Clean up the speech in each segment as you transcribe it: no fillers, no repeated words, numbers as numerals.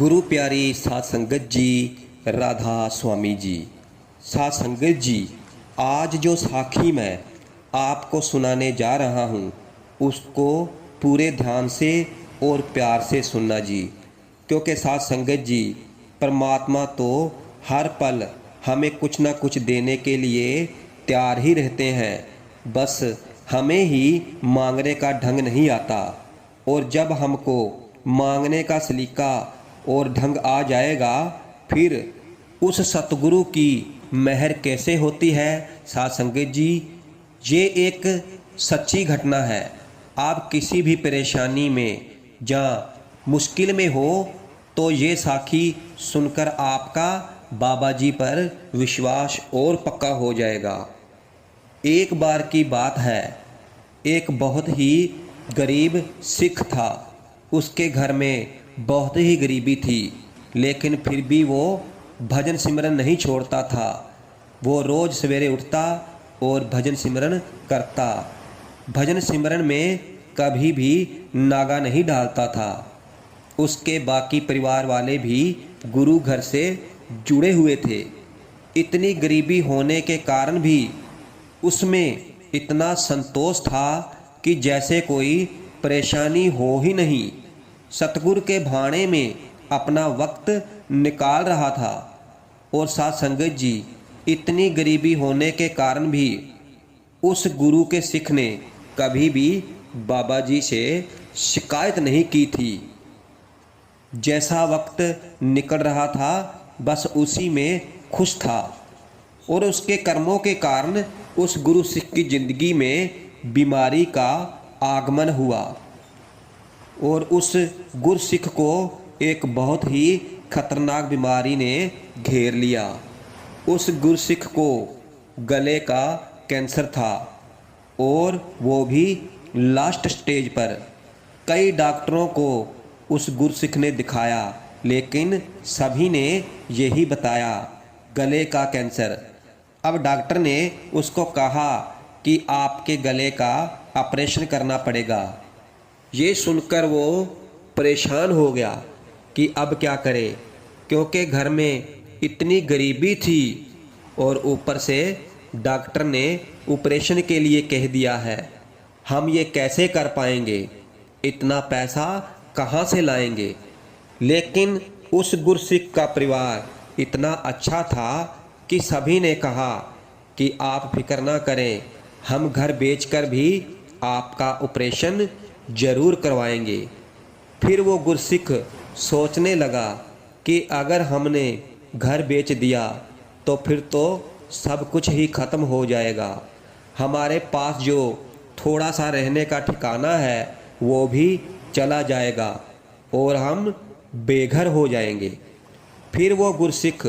गुरु प्यारी साध संगत जी, राधा स्वामी जी। साध संगत जी, आज जो साखी मैं आपको सुनाने जा रहा हूँ उसको पूरे ध्यान से और प्यार से सुनना जी, क्योंकि साध संगत जी, परमात्मा तो हर पल हमें कुछ ना कुछ देने के लिए तैयार ही रहते हैं। बस हमें ही मांगने का ढंग नहीं आता, और जब हमको मांगने का सलीका और ढंग आ जाएगा फिर उस सतगुरु की मेहर कैसे होती है। साध संगत जी, ये एक सच्ची घटना है। आप किसी भी परेशानी में या मुश्किल में हो तो ये साखी सुनकर आपका बाबा जी पर विश्वास और पक्का हो जाएगा। एक बार की बात है, एक बहुत ही गरीब सिख था। उसके घर में बहुत ही गरीबी थी, लेकिन फिर भी वो भजन सिमरन नहीं छोड़ता था। वो रोज़ सवेरे उठता और भजन सिमरन करता। भजन सिमरन में कभी भी नागा नहीं डालता था। उसके बाकी परिवार वाले भी गुरु घर से जुड़े हुए थे। इतनी गरीबी होने के कारण भी उसमें इतना संतोष था कि जैसे कोई परेशानी हो ही नहीं। सतगुरु के भाणे में अपना वक्त निकाल रहा था। और साध संगत जी, इतनी गरीबी होने के कारण भी उस गुरु के सिख ने कभी भी बाबा जी से शिकायत नहीं की थी। जैसा वक्त निकल रहा था बस उसी में खुश था। और उसके कर्मों के कारण उस गुरु सिख की जिंदगी में बीमारी का आगमन हुआ, और उस गुरु सिख को एक बहुत ही खतरनाक बीमारी ने घेर लिया। उस गुरु सिख को गले का कैंसर था, और वो भी लास्ट स्टेज पर। कई डॉक्टरों को उस गुरु सिख ने दिखाया, लेकिन सभी ने यही बताया, गले का कैंसर। अब डॉक्टर ने उसको कहा कि आपके गले का ऑपरेशन करना पड़ेगा। ये सुनकर वो परेशान हो गया कि अब क्या करे, क्योंकि घर में इतनी गरीबी थी और ऊपर से डॉक्टर ने ऑपरेशन के लिए कह दिया है। हम ये कैसे कर पाएंगे, इतना पैसा कहाँ से लाएंगे। लेकिन उस गुरसिख का परिवार इतना अच्छा था कि सभी ने कहा कि आप फिक्र ना करें, हम घर बेचकर भी आपका ऑपरेशन ज़रूर करवाएंगे। फिर वो गुरसिख सोचने लगा कि अगर हमने घर बेच दिया तो फिर तो सब कुछ ही ख़त्म हो जाएगा। हमारे पास जो थोड़ा सा रहने का ठिकाना है वो भी चला जाएगा और हम बेघर हो जाएंगे। फिर वो गुरसिख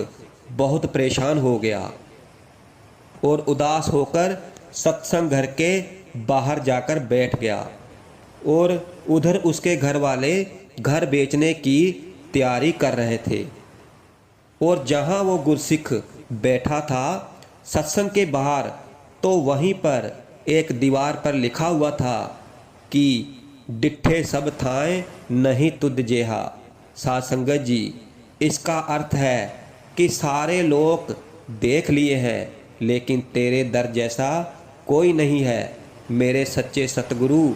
बहुत परेशान हो गया और उदास होकर सत्संग घर के बाहर जाकर बैठ गया। और उधर उसके घर वाले घर बेचने की तैयारी कर रहे थे। और जहाँ वो गुरसिख बैठा था सत्संग के बाहर, तो वहीं पर एक दीवार पर लिखा हुआ था कि डिठे सब थाएं नहीं तुद जेहा। साध संगत जी, इसका अर्थ है कि सारे लोग देख लिए हैं, लेकिन तेरे दर जैसा कोई नहीं है मेरे सच्चे सतगुरु।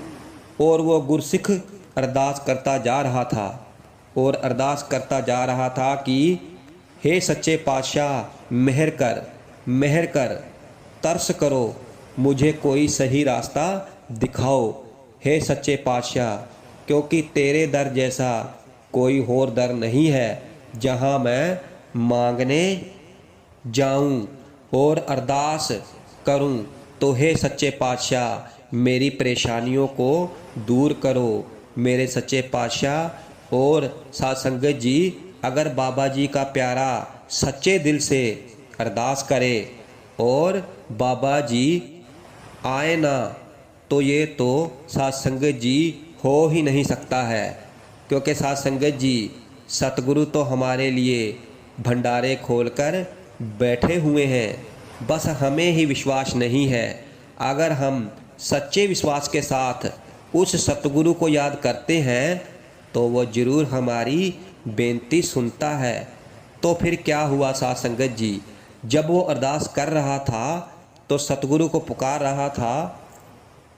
और वो गुरसिख अरदास करता जा रहा था और अरदास करता जा रहा था कि हे सच्चे पातशाह, मेहर कर, तरस करो, मुझे कोई सही रास्ता दिखाओ हे सच्चे पातशाह, क्योंकि तेरे दर जैसा कोई और दर नहीं है जहाँ मैं मांगने जाऊं और अरदास करूं। तो हे सच्चे पातशाह, मेरी परेशानियों को दूर करो मेरे सच्चे पातशाह। और साध संगत जी, अगर बाबा जी का प्यारा सच्चे दिल से अरदास करे और बाबा जी आए ना, तो ये तो साध संगत जी हो ही नहीं सकता है। क्योंकि साध संगत जी, सतगुरु तो हमारे लिए भंडारे खोलकर बैठे हुए हैं, बस हमें ही विश्वास नहीं है। अगर हम सच्चे विश्वास के साथ उस सतगुरु को याद करते हैं तो वो ज़रूर हमारी बेनती सुनता है। तो फिर क्या हुआ साध संगत जी, जब वो अरदास कर रहा था तो सतगुरु को पुकार रहा था,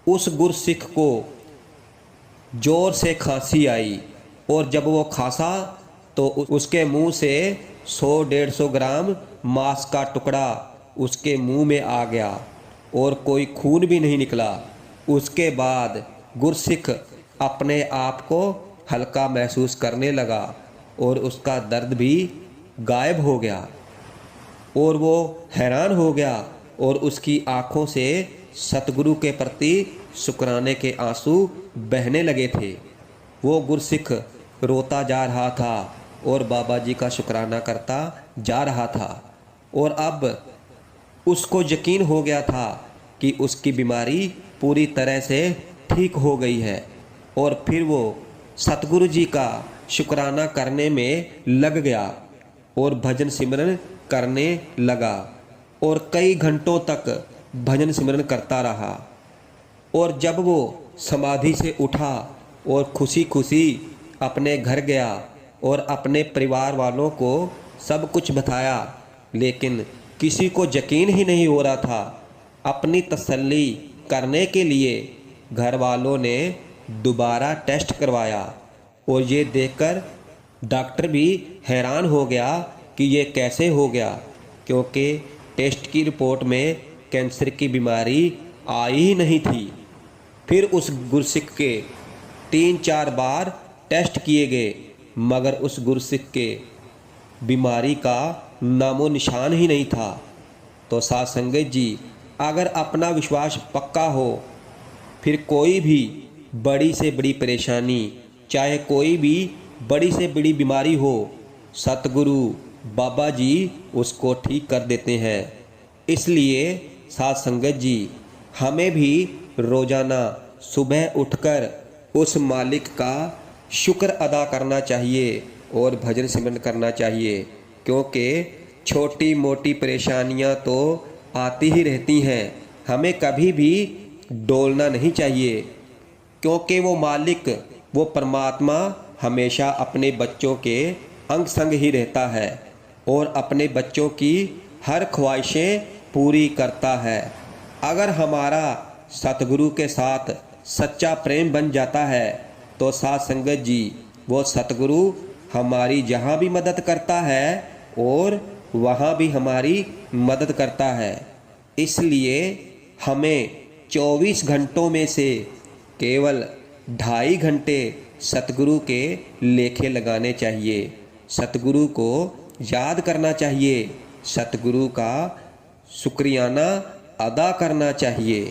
उस गुरसिख को जोर से खांसी आई और जब वो खांसा तो उसके मुंह से 100-150 ग्राम मांस का टुकड़ा उसके मुंह में आ गया और कोई खून भी नहीं निकला। उसके बाद गुरसिख अपने आप को हल्का महसूस करने लगा और उसका दर्द भी गायब हो गया और वो हैरान हो गया और उसकी आंखों से सतगुरु के प्रति शुक्राने के आंसू बहने लगे थे। वो गुरसिख रोता जा रहा था और बाबा जी का शुक्राना करता जा रहा था और अब उसको यकीन हो गया था कि उसकी बीमारी पूरी तरह से ठीक हो गई है। और फिर वो सतगुरु जी का शुक्राना करने में लग गया और भजन सिमरन करने लगा और कई घंटों तक भजन सिमरन करता रहा। और जब वो समाधि से उठा और खुशी खुशी अपने घर गया और अपने परिवार वालों को सब कुछ बताया, लेकिन किसी को यकीन ही नहीं हो रहा था। अपनी तसल्ली करने के लिए घर वालों ने दोबारा टेस्ट करवाया और ये देखकर डॉक्टर भी हैरान हो गया कि ये कैसे हो गया, क्योंकि टेस्ट की रिपोर्ट में कैंसर की बीमारी आई ही नहीं थी। फिर उस गुरसिख के 3-4 बार टेस्ट किए गए मगर उस गुरसिख के बीमारी का नामो निशान ही नहीं था। तो साध संगत जी, अगर अपना विश्वास पक्का हो फिर कोई भी बड़ी से बड़ी परेशानी, चाहे कोई भी बड़ी से बड़ी बीमारी हो, सतगुरु बाबा जी उसको ठीक कर देते हैं। इसलिए साध संगत जी, हमें भी रोज़ाना सुबह उठकर उस मालिक का शुक्र अदा करना चाहिए और भजन सिमरन करना चाहिए, क्योंकि छोटी मोटी परेशानियां तो आती ही रहती हैं। हमें कभी भी डोलना नहीं चाहिए, क्योंकि वो मालिक, वो परमात्मा हमेशा अपने बच्चों के अंग संग ही रहता है और अपने बच्चों की हर ख्वाहिशें पूरी करता है। अगर हमारा सतगुरु के साथ सच्चा प्रेम बन जाता है तो साध संगत जी, वो सतगुरु हमारी जहाँ भी मदद करता है और वहाँ भी हमारी मदद करता है। इसलिए हमें 24 घंटों में से केवल 2.5 घंटे सतगुरु के लेखे लगाने चाहिए, सतगुरु को याद करना चाहिए, सतगुरु का शुक्रियाना अदा करना चाहिए।